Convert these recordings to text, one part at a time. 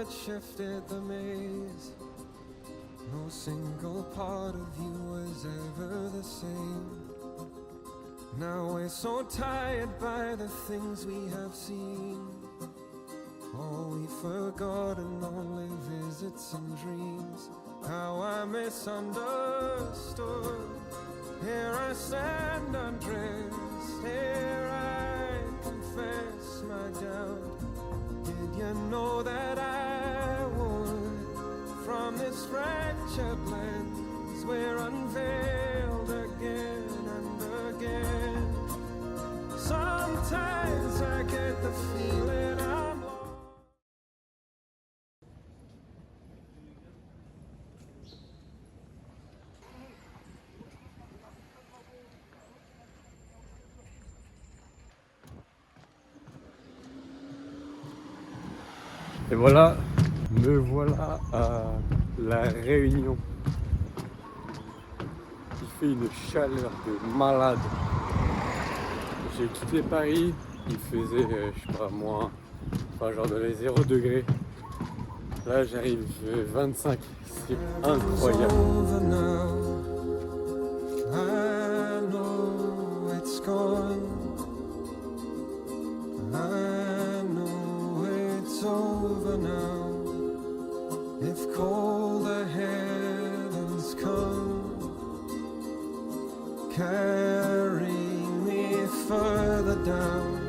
that shifted the maze. No single part of you was ever the same. Now we're so tired by the things we have seen. All we've forgotten, only visits and dreams. How I misunderstood. Here I stand undressed. Here I confess my doubt. Did you know that I would? From this fractured lens, we're unveiled again and again. Sometimes I get the feeling I'm lost. Et voilà, me voilà à La Réunion. Il fait une chaleur de malade. J'ai quitté Paris, il faisait, je sais pas, moins, enfin genre dans les 0 degrés. Là j'arrive 25, c'est incroyable. Over now, if colder heavens come, carry me further down,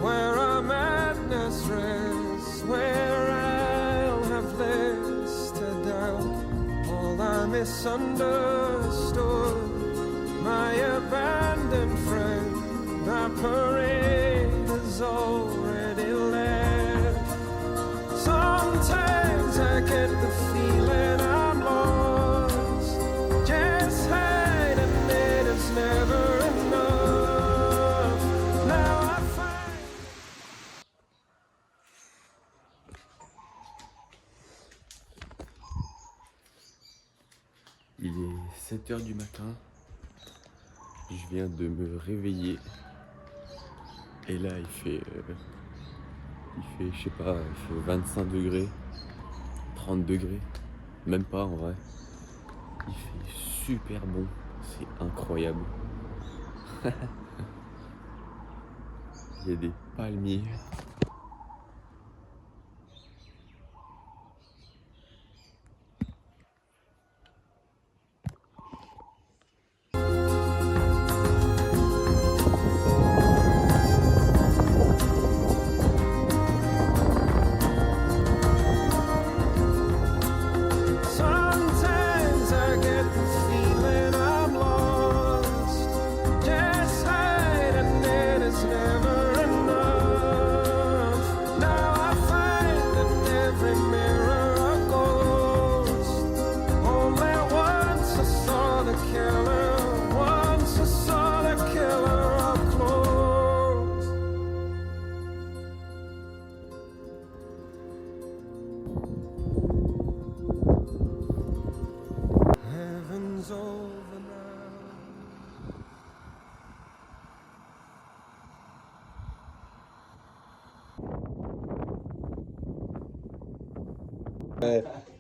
where our madness rests, where I'll have less to doubt. All I misunderstood, my abandoned friend, our parade is already left. Sometimes I get the feeling I'm lost. Just hiding it is never enough. Now I find. Il est 7 h du matin. Je viens de me réveiller. Et là il fait, je sais pas, il fait 25 degrés, 30 degrés, même pas en vrai. Il fait super bon, c'est incroyable. Il y a des palmiers.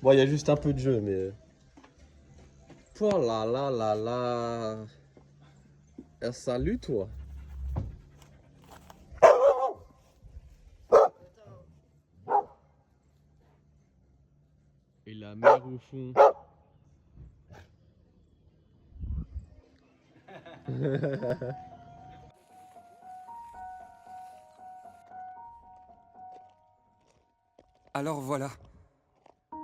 Bon, il y a juste un peu de jeu, mais... Oh là là là là... Salut, toi. Et la mer au fond. Alors voilà.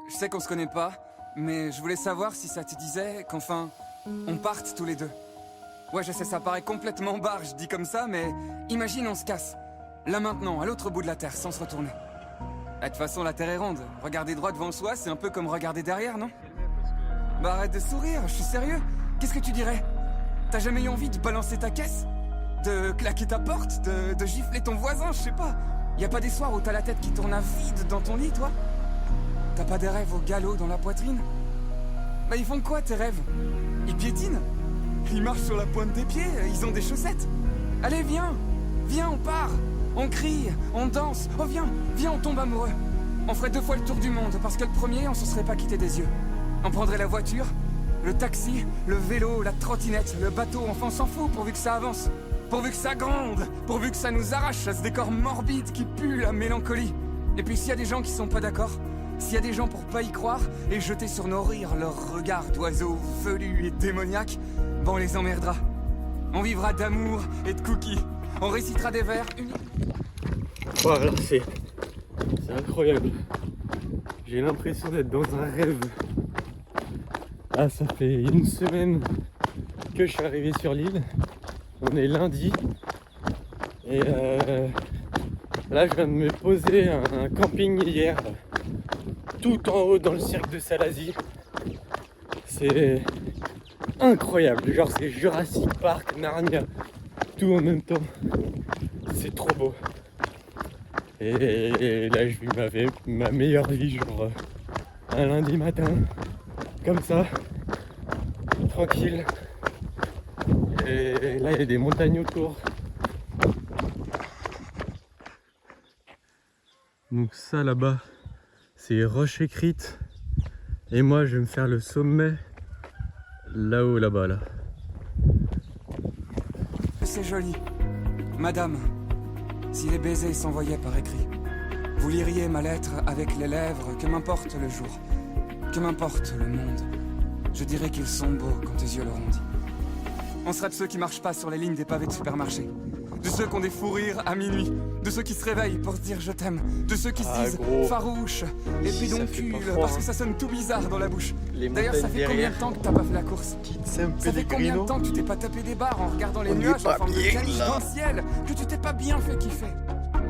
Je sais qu'on se connaît pas, mais je voulais savoir si ça te disait qu'enfin, on parte tous les deux. Ouais, je sais, ça paraît complètement barre, je dis comme ça, mais imagine on se casse. Là maintenant, à l'autre bout de la Terre, sans se retourner. De toute façon, la Terre est ronde. Regarder droit devant soi, c'est un peu comme regarder derrière, non? Bah arrête de sourire, je suis sérieux. Qu'est-ce que tu dirais? T'as jamais eu envie de balancer ta caisse? De claquer ta porte? De gifler ton voisin, je sais pas. Y a pas des soirs où t'as la tête qui tourne à vide dans ton lit, toi? T'as pas des rêves au galop dans la poitrine? Bah ils font quoi tes rêves? Ils piétinent? Ils marchent sur la pointe des pieds, ils ont des chaussettes. Allez viens, viens on part. On crie, on danse, oh viens, viens on tombe amoureux. On ferait 2 fois le tour du monde, parce que le premier, on se serait pas quitté des yeux. On prendrait la voiture, le taxi, le vélo, la trottinette, le bateau, enfin on s'en fout pourvu que ça avance. Pourvu que ça gronde, pourvu que ça nous arrache à ce décor morbide qui pue la mélancolie. Et puis s'il y a des gens qui sont pas d'accord, s'il y a des gens pour pas y croire et jeter sur nos rires leur regard d'oiseaux velus et démoniaques, ben on les emmerdera. On vivra d'amour et de cookies. On récitera des vers uniques. Voilà, c'est incroyable. J'ai l'impression d'être dans un rêve. Ah, ça fait une semaine que je suis arrivé sur l'île. On est lundi. Et là, je viens de me poser un camping hier, tout en haut dans le cirque de Salazie. C'est incroyable. Genre, c'est Jurassic Park, Narnia, tout en même temps. C'est trop beau. Et là, je vis ma meilleure vie, genre un lundi matin, comme ça, tranquille. Et là, il y a des montagnes autour. Donc ça, là-bas, c'est Roche Écrite. Et moi, je vais me faire le sommet là-haut, là-bas, là. C'est joli. Madame, si les baisers s'envoyaient par écrit, vous liriez ma lettre avec les lèvres, que m'importe le jour, que m'importe le monde. Je dirais qu'ils sont beaux quand tes yeux le dit. On sera de ceux qui marchent pas sur les lignes des pavés de supermarché, de ceux qui ont des fous rires à minuit, de ceux qui se réveillent pour se dire je t'aime, de ceux qui se disent gros. Farouche et Ici, ça fait pédoncule pas froid, parce que ça sonne tout bizarre dans la bouche. Les D'ailleurs, ça fait combien de temps que t'as pas fait la course? Ça fait combien de temps que tu t'es pas tapé des barres en regardant les nuages en forme de caniche dans le ciel, que tu t'es pas bien fait kiffer?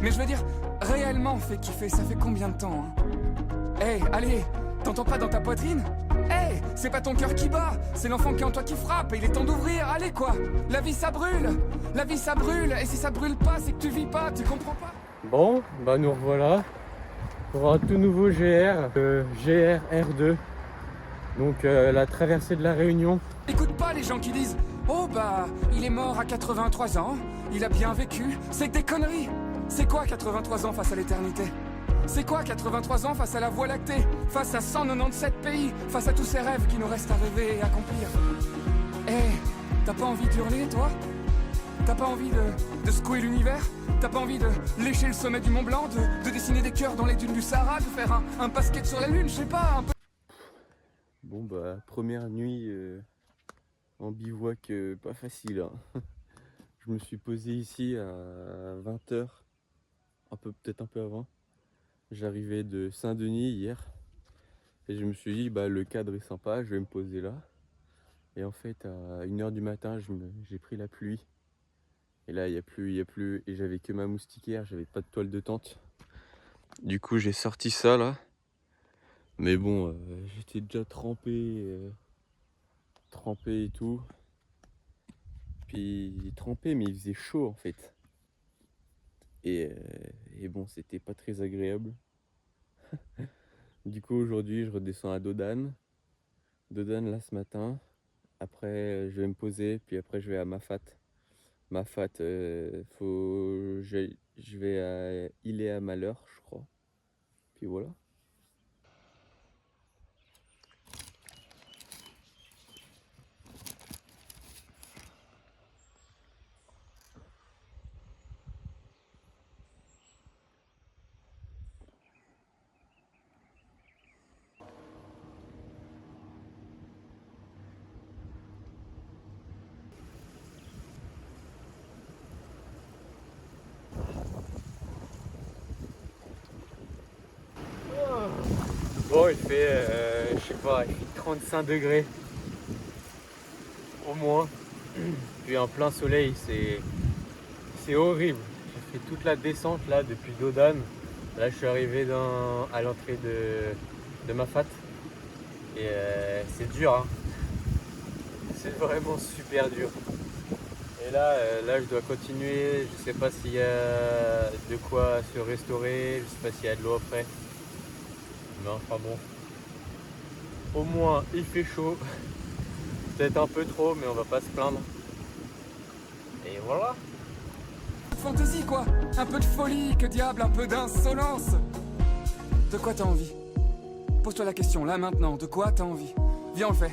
Mais je veux dire, réellement fait kiffer, ça fait combien de temps, hein? Hey, allez, t'entends pas dans ta poitrine? Hey, c'est pas ton cœur qui bat, c'est l'enfant qui est en toi qui frappe et il est temps d'ouvrir, allez quoi. La vie ça brûle, et si ça brûle pas, c'est que tu vis pas, tu comprends pas? Bon, bah nous revoilà pour un tout nouveau GR, GR R2. Donc la traversée de la Réunion. Écoute pas les gens qui disent oh bah, il est mort à 83 ans, il a bien vécu, c'est que des conneries. C'est quoi 83 ans face à l'éternité? C'est quoi 83 ans face à la Voie lactée? Face à 197 pays? Face à tous ces rêves qui nous restent à rêver et accomplir? Eh, t'as pas envie d'hurler, toi? T'as pas envie de secouer l'univers? T'as pas envie de lécher le sommet du Mont Blanc? De dessiner des cœurs dans les dunes du Sahara? De faire un basket sur la lune? Je sais pas, un peu... Bon bah, première nuit en bivouac pas facile, hein. Je me suis posé ici à 20h, peut-être un peu avant. J'arrivais de Saint-Denis hier et je me suis dit bah le cadre est sympa, je vais me poser là. Et en fait à 1h du matin j'ai pris la pluie. Et là il y a plus et j'avais que ma moustiquaire, j'avais pas de toile de tente. Du coup j'ai sorti ça là. Mais bon j'étais déjà trempé et tout. Puis trempé mais il faisait chaud en fait. Et bon, c'était pas très agréable. Du coup, aujourd'hui, je redescends à Dodane. Dodane, là, ce matin. Après, je vais me poser, puis après, je vais à Mafat. Mafat, je vais à Île-et-à-Malheur, je crois. Puis voilà. Bon, il fait, je sais pas, il fait 35 degrés. Au moins. Puis en plein soleil, c'est horrible. J'ai fait toute la descente là depuis Dodane. Là, je suis arrivé à l'entrée de Mafat. Et c'est dur, hein. C'est vraiment super dur. Et là, je dois continuer. Je sais pas s'il y a de quoi se restaurer. Je sais pas s'il y a de l'eau après. Mais enfin bon. Au moins, il fait chaud. Peut-être un peu trop, mais on va pas se plaindre. Et voilà. Fantaisie quoi, un peu de folie, que diable, un peu d'insolence. de quoi t'as envie? Pose-toi la question, là, maintenant, de quoi t'as envie? Viens, on le fait.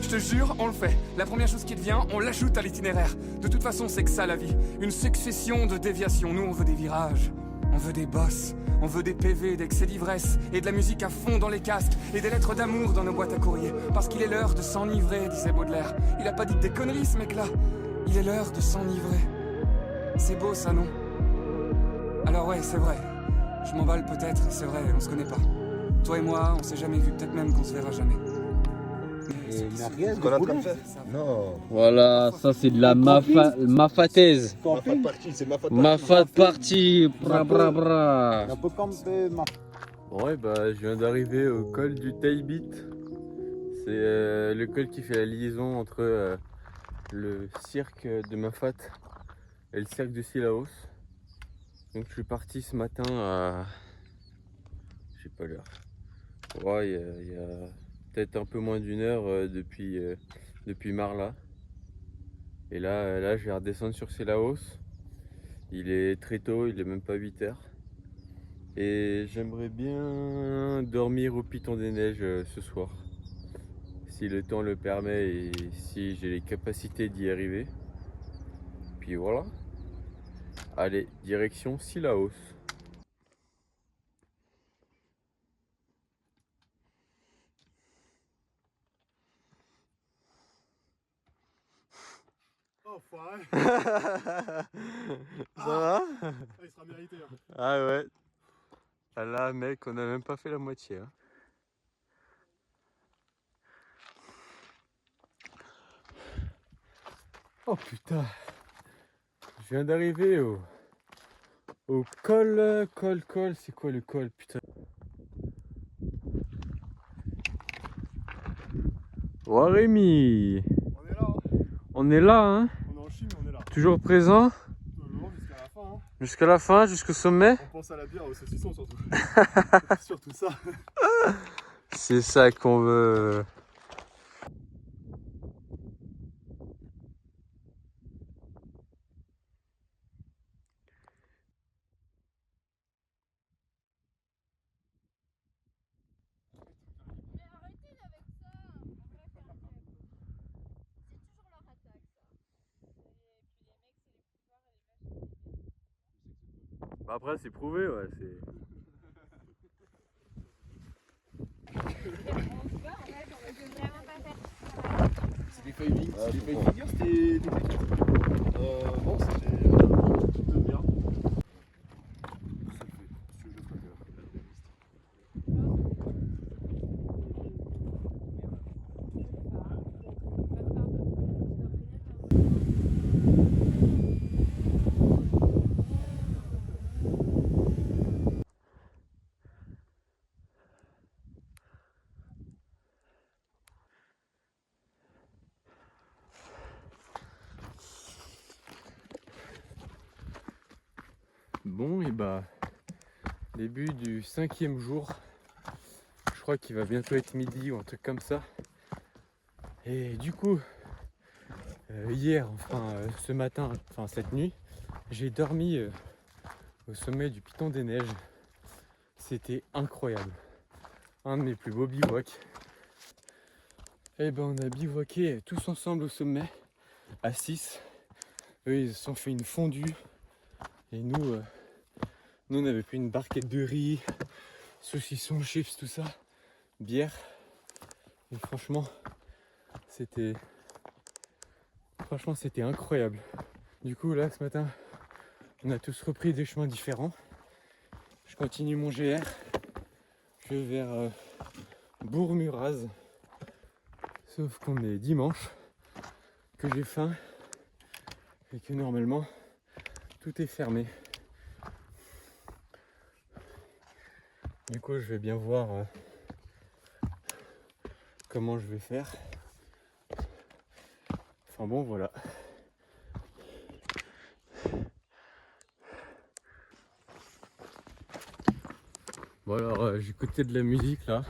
Je te jure, on le fait. La première chose qui te vient, on l'ajoute à l'itinéraire. De toute façon, c'est que ça, la vie. Une succession de déviations. Nous, on veut des virages. On veut des bosses. On veut des PV, d'excès d'ivresse. Et de la musique à fond dans les casques. Et des lettres d'amour dans nos boîtes à courrier. Parce qu'il est l'heure de s'enivrer, disait Baudelaire. Il a pas dit des conneries, ce mec-là. Il est l'heure de s'enivrer. C'est beau, ça, non? Alors ouais, c'est vrai. Je m'emballe peut-être, c'est vrai, on se connaît pas. Toi et moi, on s'est jamais vu, peut-être même qu'on se verra jamais. Non. Voilà, ça c'est de la mafataise. Mafat party, bra bra bra. Bon ouais bah je viens d'arriver au col du Taibit. C'est le col qui fait la liaison entre le cirque de Mafat et le cirque de Sillaos. Donc je suis parti ce matin à... je sais pas l'heure. Ouais, il y a peut-être un peu moins d'une heure depuis Marla. Et là je vais redescendre sur Sillaos. Il est très tôt, il est même pas 8 heures. Et j'aimerais bien dormir au Piton des Neiges ce soir. Si le temps le permet et si j'ai les capacités d'y arriver. Puis voilà. Allez, direction Sillaos. Oh, foiré. Ça va? Il sera mérité. Hein. Ah ouais. Ah là mec, on a même pas fait la moitié. Hein. Oh putain. Je viens d'arriver au col, c'est quoi le col, putain? Oh Rémi, On est là. Hein. on est là, hein? On est en Chine, mais on est là. Toujours présent? Toujours jusqu'à la fin. Hein. Jusqu'à la fin, jusqu'au sommet? On pense à la bière, au saucisson surtout. Surtout ça. C'est ça qu'on veut. Bah après c'est prouvé, ouais, c'est... C'est des feuilles vignes. C'est des feuilles vignes, c'était des briques. Non, c'était de bière. Bon et bah début du 5e jour. Je crois qu'il va bientôt être midi ou un truc comme ça. Et du coup hier, ce matin, enfin cette nuit, j'ai dormi au sommet du Piton des Neiges. C'était incroyable. Un de mes plus beaux bivouacs. Et ben on a bivouaqué tous ensemble au sommet à 6. Eux ils se sont fait une fondue. Et nous on avait pris une barquette de riz, saucisson, chips, tout ça, bière. Et franchement, c'était incroyable. Du coup, là, ce matin, on a tous repris des chemins différents. Je continue mon GR. Je vais vers Bourg-Muraz. Sauf qu'on est dimanche, que j'ai faim et que normalement, tout est fermé. Du coup, je vais bien voir comment je vais faire. Enfin bon, voilà. Bon alors, j'écoutais de la musique là.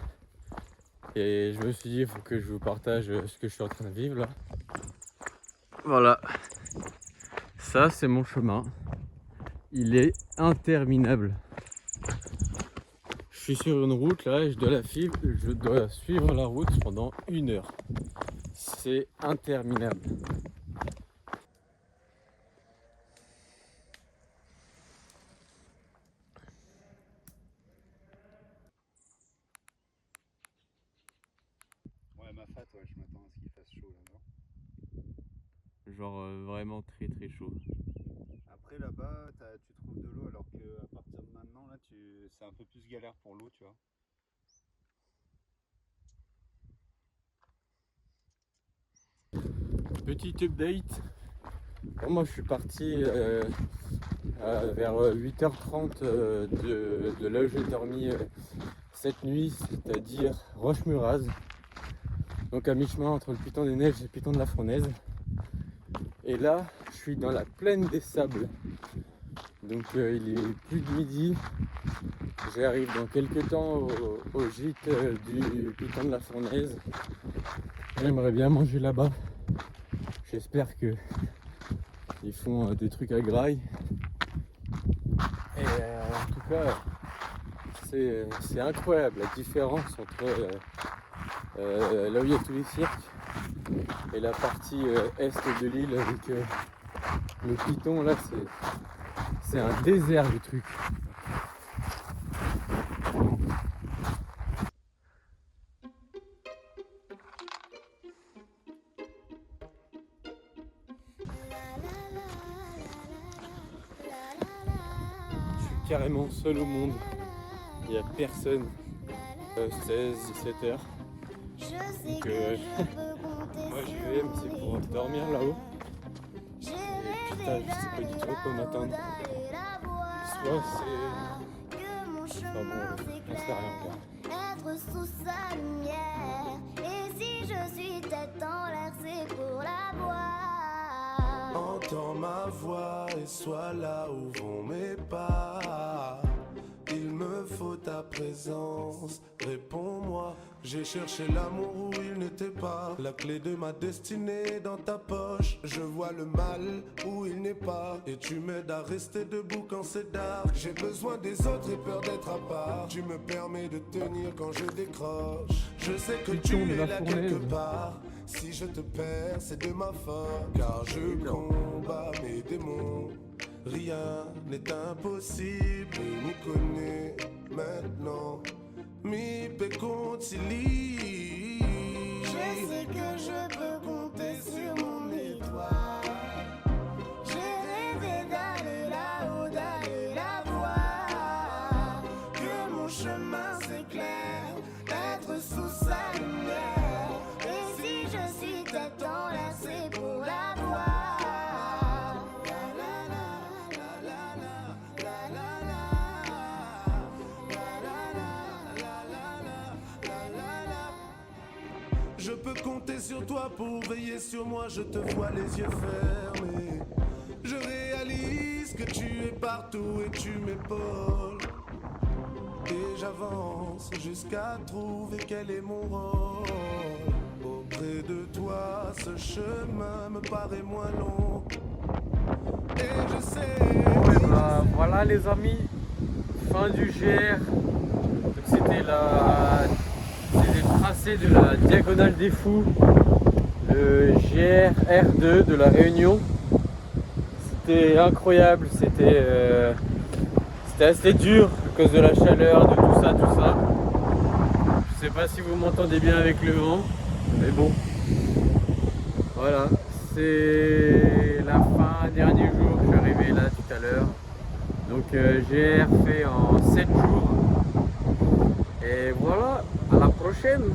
Et je me suis dit, il faut que je vous partage ce que je suis en train de vivre là. Voilà. Ça, c'est mon chemin. Il est interminable. Je suis sur une route là et je dois suivre la route pendant 1 heure. C'est interminable. Ouais, ma fat, ouais, je m'attends à ce qu'il fasse chaud là-bas. Genre vraiment très très chaud. Après là-bas, tu trouves de l'eau alors qu'à partir de maintenant, là, c'est un peu plus galère pour l'eau, tu vois. Petit update. Moi je suis parti vers 8h30 de là où j'ai dormi cette nuit, c'est-à-dire Rochemuraz. Donc à mi-chemin entre le Piton des Neiges et le Piton de la Fournaise. Et là, je suis dans la plaine des sables. Donc il est plus de midi. J'arrive dans quelques temps au gîte du Piton de la Fournaise. J'aimerais bien manger là-bas. J'espère que ils font des trucs à graille. Et en tout cas, c'est incroyable la différence entre là où il y a tous les cirques et la partie est de l'île avec le Piton. Là, c'est un désert du truc. Je suis carrément seul au monde. Il n'y a personne. 16-17 heures. Donc moi je vais, mais c'est pour dormir là-haut. Et putain, je sais pas du tout à quoi m'attendre. Soit c'est... Enfin bon, on sait rien encore. Être sous sa lumière. Et si je suis tête en l'air, c'est pour la voir. Entends ma voix et sois là où vont mes pas. Il me faut ta présence, réponds-moi. J'ai cherché l'amour où il n'était pas. La clé de ma destinée dans ta poche. Je vois le mal où il n'est pas. Et tu m'aides à rester debout quand c'est dark. J'ai besoin des autres et peur d'être à part. Tu me permets de tenir quand je décroche. Je sais que tu es là quelque part. Si je te perds, c'est de ma faute. Car je combats mes démons. Rien n'est impossible, m'y connais maintenant. Mi pecontili. Je sais que je peux compter sur mon étoile. J'ai rêvé d'aller là-haut, d'aller la voir. Que mon chemin s'éclaire, être sous sa lumière. Et si je suis tête en l'air, c'est pour la voir. Je peux compter sur toi pour veiller sur moi, je te vois les yeux fermés. Je réalise que tu es partout et tu m'épaules. Et j'avance jusqu'à trouver quel est mon rôle. Auprès de toi, ce chemin me paraît moins long. Et je sais. Et bah, voilà les amis, fin du GR. Donc c'était le tracé de la Diagonale des Fous, le GR R2 de la Réunion. C'était incroyable, c'était assez dur à cause de la chaleur, de tout ça. Je sais pas si vous m'entendez bien avec le vent, mais bon. Voilà, c'est la fin, dernier jour, je suis arrivé là tout à l'heure. Donc GR fait en 7 jours. Et voilà, à la prochaine.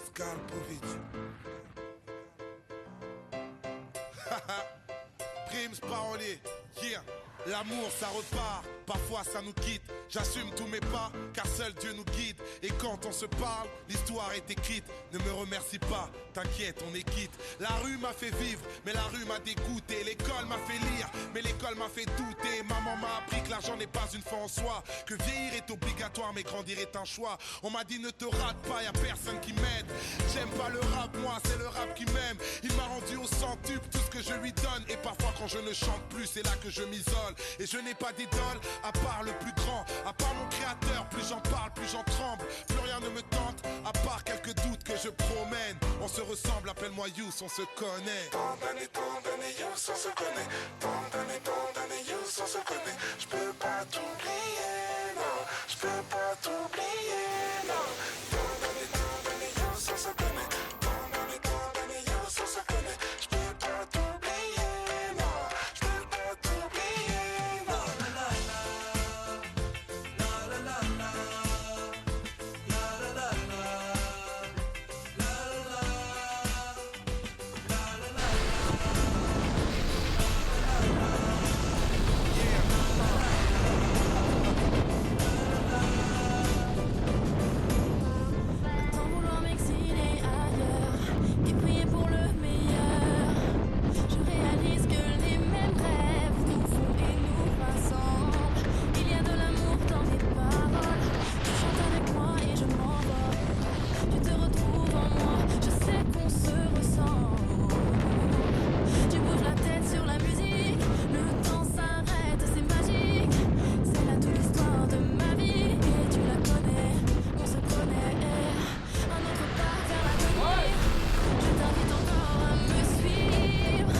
Skalpovic. Primes parolier, yeah. L'amour ça repart, parfois ça nous quitte. J'assume tous mes pas, car seul Dieu nous guide. Et quand on se parle, l'histoire est écrite. Ne me remercie pas, t'inquiète, on est quitte. La rue m'a fait vivre, mais la rue m'a dégoûté. L'école m'a fait lire, mais l'école m'a fait douter. Maman m'a appris que l'argent n'est pas une fin en soi, que vieillir est obligatoire, mais grandir est un choix. On m'a dit ne te rate pas, y'a personne qui m'aide. J'aime pas le rap, moi c'est le rap qui m'aime. Il m'a rendu au centuple tout ce que je lui donne. Et parfois quand je ne chante plus, c'est là que je m'isole. Et je n'ai pas d'idole, à part le plus grand, à part mon créateur. Plus j'en parle, plus j'en tremble. Plus rien ne me tente, à part quelques doutes que je promène. On se ressemble, appelle-moi Youss, on se connaît. Tant d'années, Youss, on se connaît. Tant d'années, Youss, on se connaît. Je peux pas t'oublier, non. Je peux pas t'oublier, non. Tant d'années, Youss, on se connaît. Tant d'années, Youss, on se connaît. Je peux pas t'oublier, non. Je peux pas t'oublier, non. Tant vouloir m'exiler ailleurs et prier pour le meilleur. Je réalise que les mêmes rêves nous font et nous rassemblent. Il y a de l'amour dans tes paroles. Tu chantes avec moi et je m'envole. Tu te retrouves en moi, je sais qu'on se ressemble. Tu bouges la tête sur la musique, le temps s'arrête, c'est magique. C'est là toute l'histoire de ma vie et tu la connais, on se connaît. Un autre pas vers l'avenir, je t'invite encore à me suivre.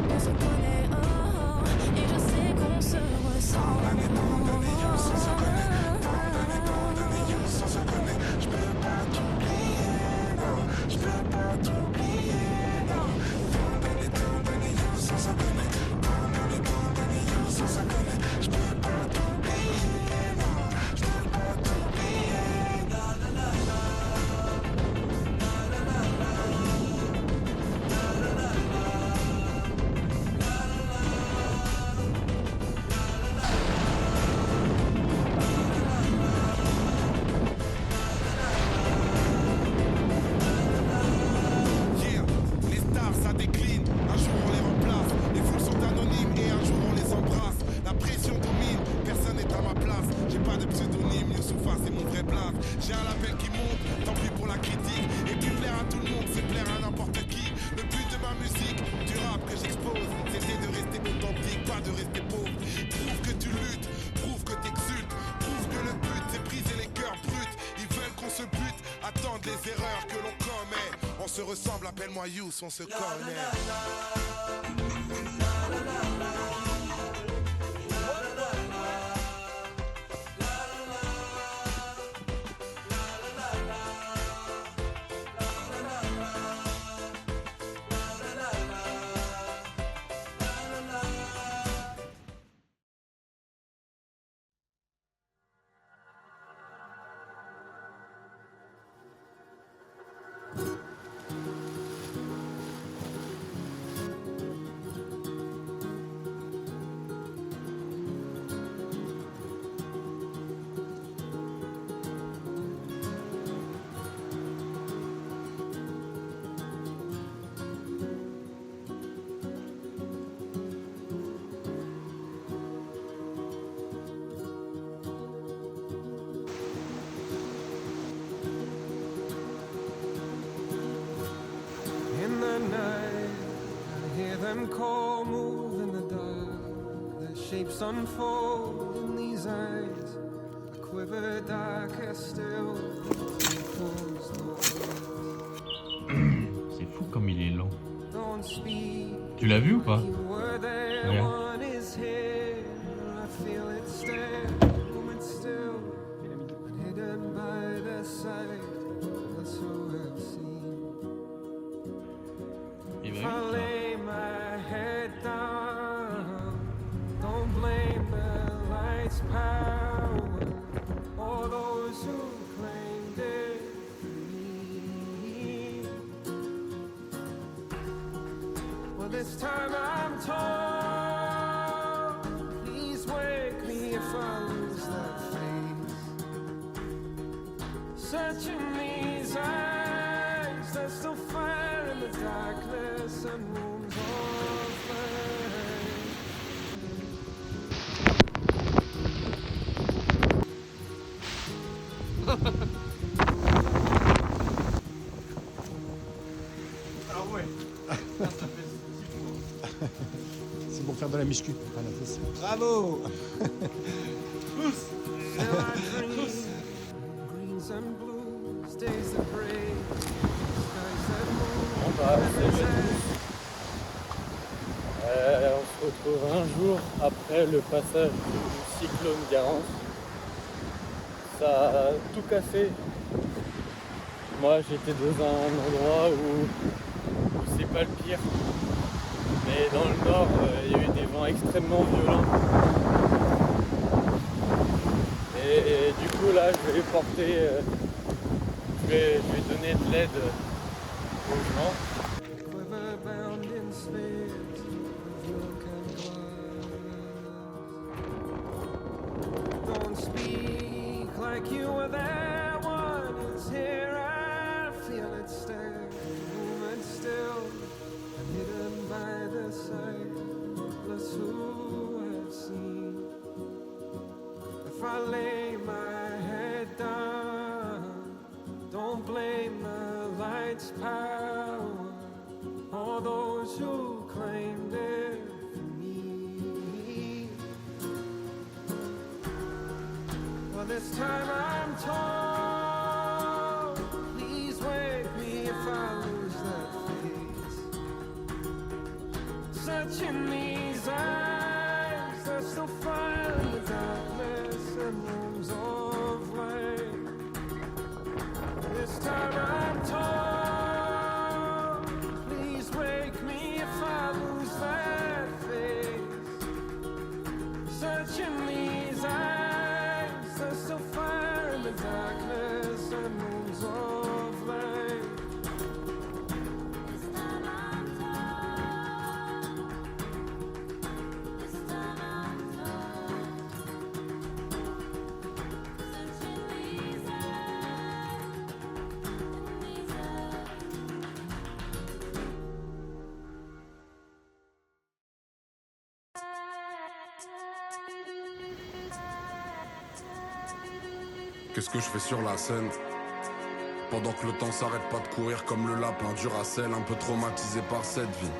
On se connaît, oh, et je sais qu'on se ressemble. Je peux pas t'oublier, non. Je peux pas t'oublier, non. Tant d'années, Youss, on se connaît. Tant d'années, Youss, on se connaît. Je peux pas t'oublier, non. Je peux pas t'oublier, la la la la. La la la la. La la la la. Yeah, les stars ça décline, un jour on les remplace. Les foules sont anonymes et un jour on les embrasse. La pression domine, personne n'est à ma place. J'ai pas de pseudonyme, Youssoufa c'est mon vrai blague. J'ai un label qui monte, tant pis pour la critique. Et puis plaire à tout le monde, c'est plaire à n'importe qui. Le but de ma musique, du rap que j'expose, c'est de rester authentique, pas de rester pauvre. Prouve que tu luttes, prouve que t'exultes, prouve que le but c'est briser les cœurs bruts. Ils veulent qu'on se bute, attendent les erreurs que l'on commet. On se ressemble, appelle-moi Youss, on se connaît. In the night, I hear them call, move in the dark. Their shapes unfold in these eyes. A quiver darker still. Closed doors. C'est fou comme il est long. Don't speak. Tu l'as vu ou pas? You were there, Regarde. one is here. I feel it stare, moment still. Hidden by the sight. That's who I've seen. Il If va I vite, là. lay my head down, don't blame the light's power or those who claimed it for me. Well, this time I'm torn Searching these eyes, there's still fire in the darkness and wounds of flame. C'est pour faire de la muscu. Voilà, c'est ça. Bravo. Still I dream, greens and blues, days that break, skies that move. On se retrouve un jour après le passage du cyclone Garance. Ça a tout cassé. Moi j'étais dans un endroit où c'est pas le pire. Mais dans le nord, il y a eu des vents extrêmement violents. Et du coup là je vais porter, je vais donner de l'aide aux gens. Quiver bound in spheres of milk and glass. Don't speak like you were there. One is here, I feel it stare. Movement still and hidden by the sight. Bless who have seen. If I lay my head down, don't blame the light's power or those who claimed it for me. Well, this time I'm told, please wake me if I lose that face. Searching these eyes, there's still fire in the darkness and rooms of light. This time I'm told, please wake me if I lose that face. Searching these eyes, there's still fire in the darkness and rooms of light. This time I'm told. This time I'm told. Searching these eyes, these eyes. Qu'est-ce que je fais sur la scène? Pendant que le temps s'arrête pas de courir comme le lapin Duracell, un peu traumatisé par cette vie.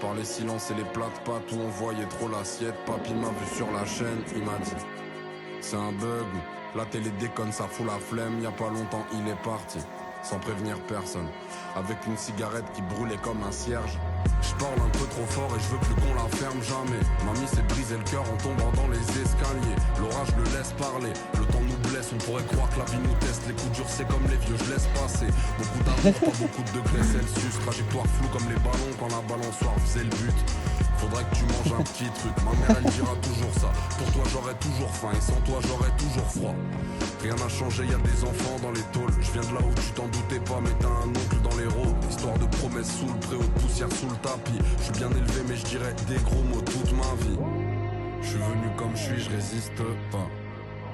Par les silences et les plats de pâtes où on voyait trop l'assiette. Papy m'a vu sur la chaîne, il m'a dit c'est un bug, la télé déconne, ça fout la flemme. Y a pas longtemps il est parti, sans prévenir personne, avec une cigarette qui brûlait comme un cierge. Je parle un peu trop fort et je veux plus qu'on la ferme jamais. Mamie s'est brisé le cœur en tombant dans les escaliers. L'orage le laisse parler, le temps nous blesse. On pourrait croire que la vie nous teste. Les coups durs c'est comme les vieux, je laisse passer. Beaucoup d'amour, pas beaucoup de degrés Celsius. Trajectoire floue comme les ballons quand la balançoire faisait le but. Faudrait que tu manges un petit truc, ma mère elle dira toujours ça. Pour toi j'aurais toujours faim et sans toi j'aurais toujours froid. Rien n'a changé, y a des enfants dans les tôles. Je viens de là où tu t'en doutais pas, mais t'as un oncle dans les rôles. Histoire de promesses sous le préau, de poussière sous le tapis. Je suis bien élevé mais je dirais des gros mots toute ma vie. Je suis venu comme je suis, je résiste pas.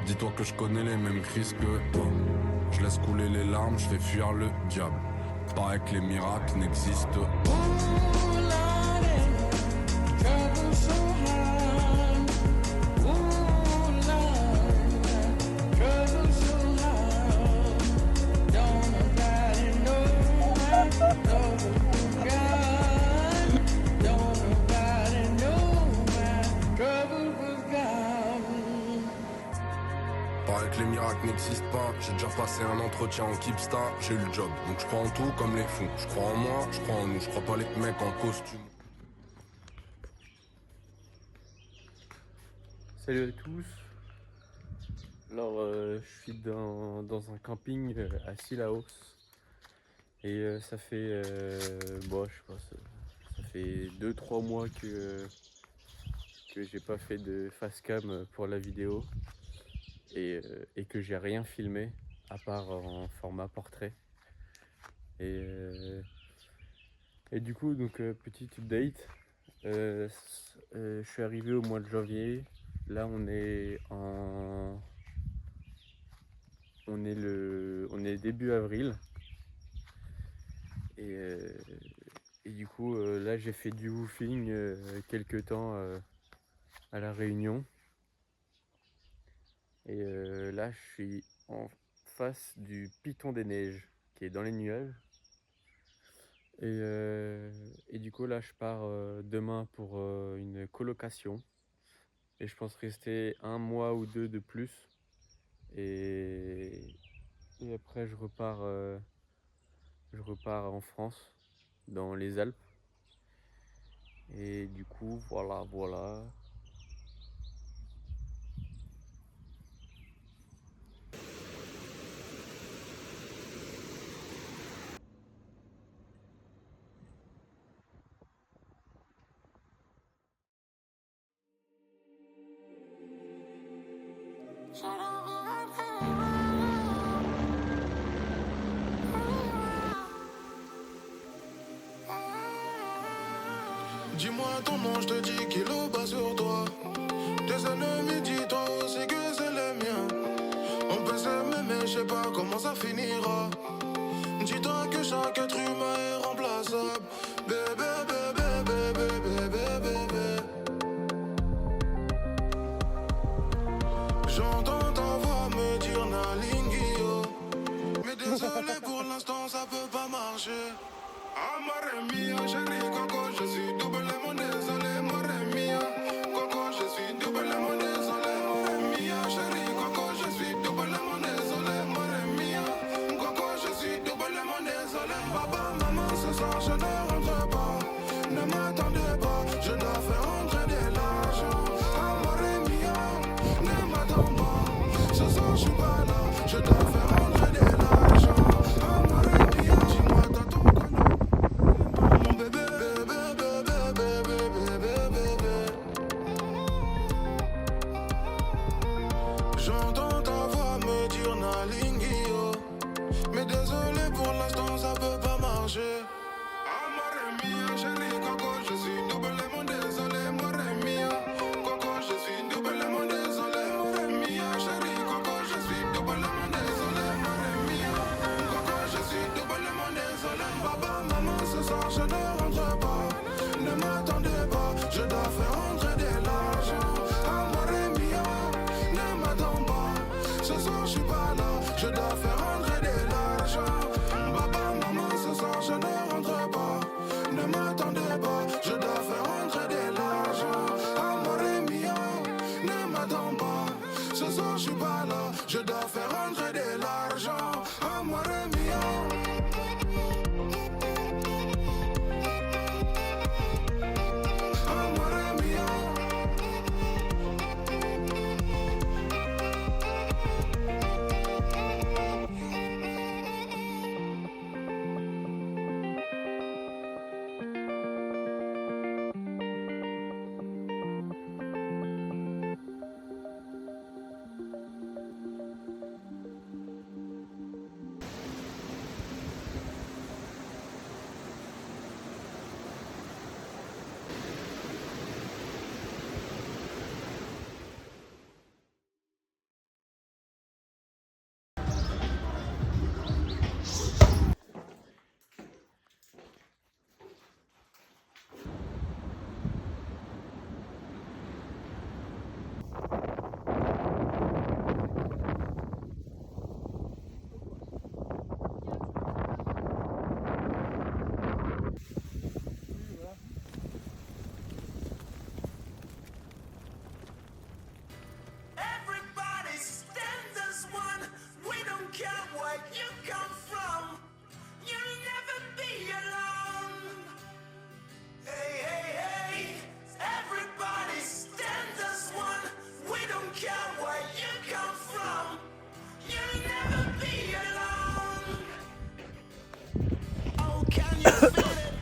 Dis-toi que je connais les mêmes crises que toi. Je laisse couler les larmes, je fais fuir le diable. Paraît que les miracles n'existent pas. Paraît que les miracles n'existent pas. J'ai déjà passé un entretien en Kipsta, j'ai eu le job. Donc je crois en tout comme les fous. Je crois en moi, je crois en nous. Je crois pas les mecs en costume. Salut à tous. Alors je suis dans un camping à Sillaos. Et ça fait bon, je sais pas, ça fait 2-3 mois que j'ai pas fait de face cam pour la vidéo et que j'ai rien filmé à part en format portrait. Et du coup donc petite update, je suis arrivé au mois de janvier. Là on est le début avril. Et du coup, là, j'ai fait du woofing quelques temps à La Réunion. Et là, je suis en face du Piton des Neiges, qui est dans les nuages. Et du coup, là, je pars demain pour une colocation. Et je pense rester 1 mois ou 2 de plus. Et après, je repars en France, dans les Alpes. Et du coup, voilà. Dis-moi ton nom, je te dis qu'il est au bas sur toi. Tes ennemis, dis-toi aussi que c'est les miens. On peut s'aimer, mais je sais pas comment ça finira. Dis-toi que chaque être humain est remplaçable. Bébé, bébé, bébé, bébé, bébé. J'entends ta voix me dire Nalingio. Mais désolé, pour l'instant, ça peut pas marcher. Amore mia, chérie Coco, je suis doublement désolé, more mia. Coco, je suis doublement désolé, more mia. Chérie Coco, je suis doublement désolé, more mia. Coco, je suis doublement désolé. Papa, maman, ce soir je ne rentre pas. Ne m'attendez pas, je dois faire rentrer de l'argent. Amore mia, ne m'attends pas. Ce soir je suis pas là, je dois faire rentrer de l'argent. Amore mia, dis-moi t'attends quoi? Mon bébé, bébé, bébé, bébé, bébé, bébé. J'entends ta voix me dire Nalingio. Mais désolé, pour l'instant ça peut pas marcher. Amore mia, chérie Coco, je suis doublement désolé, more mia. Coco, je suis doublement désolé, more mia. Chérie Coco, je suis doublement désolé, more mia. Coco, je suis doublement désolé. Papa, maman, ce soir je ne rentre pas. Ne m'attendez pas, je dois faire rentrer de l'argent. Amore mia, ne m'attends pas. Ce soir je suis pas là, je dois faire rentrer de l'argent. Papa, maman, ce soir je ne rentre pas. Ne m'attendez pas, je dois faire rentrer de l'argent. Amore mia, ne m'attends pas. Ce soir je suis pas là, je dois faire rentrer de l'argent. Amore mia. Everybody stand as one. We don't care where you come from. You'll never be alone. Hey, hey, hey. Everybody stand as one. We don't care where you come from. You'll never be alone. Oh, can you feel it?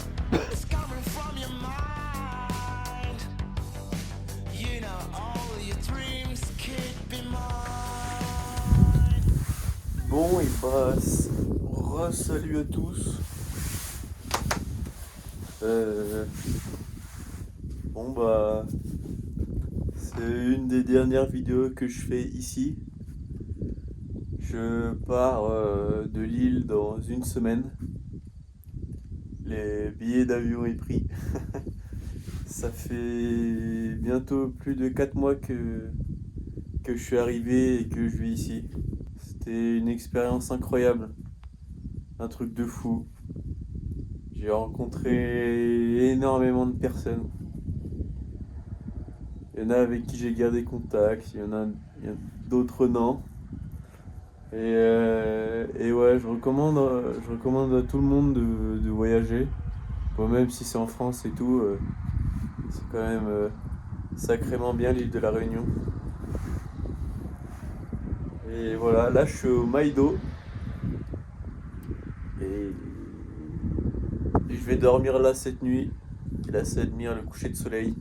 It's coming from your mind. You know all your dreams could be mine. Bon, et bah, re-salut à tous. Bon bah, c'est une des dernières vidéos que je fais ici. Je pars de Lille dans une semaine. Les billets d'avion est pris. Ça fait bientôt plus de 4 mois que je suis arrivé et que je vis ici. C'était une expérience incroyable. Un truc de fou. J'ai rencontré énormément de personnes. Il y en a avec qui j'ai gardé contact, il y en a d'autres non. Et ouais, je recommande à tout le monde de voyager. Bon, même si c'est en France et tout, c'est quand même sacrément bien l'île de la Réunion. Et voilà, là je suis au Maïdo. Et je vais dormir là cette nuit. Et là c'est admire le coucher de soleil.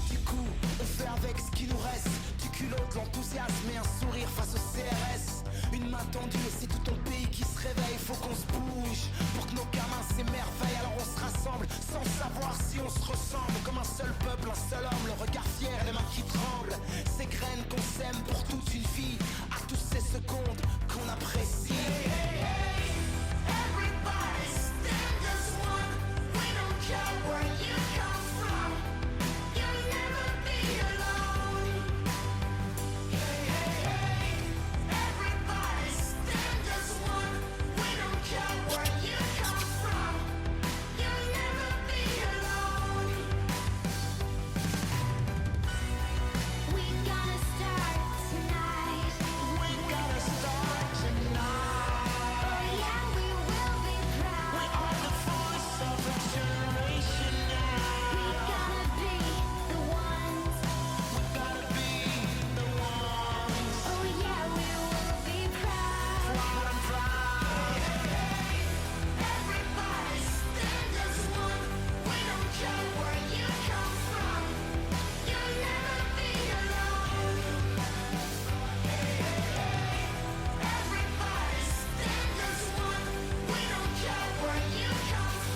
Du coup, on fait avec ce qui nous reste. Du culot, de l'enthousiasme et un sourire face au CRS. Une main tendue et c'est tout ton pays qui se réveille. Faut qu'on se bouge pour que nos gamins s'émerveillent. Alors on se rassemble sans savoir si on se ressemble. Comme un seul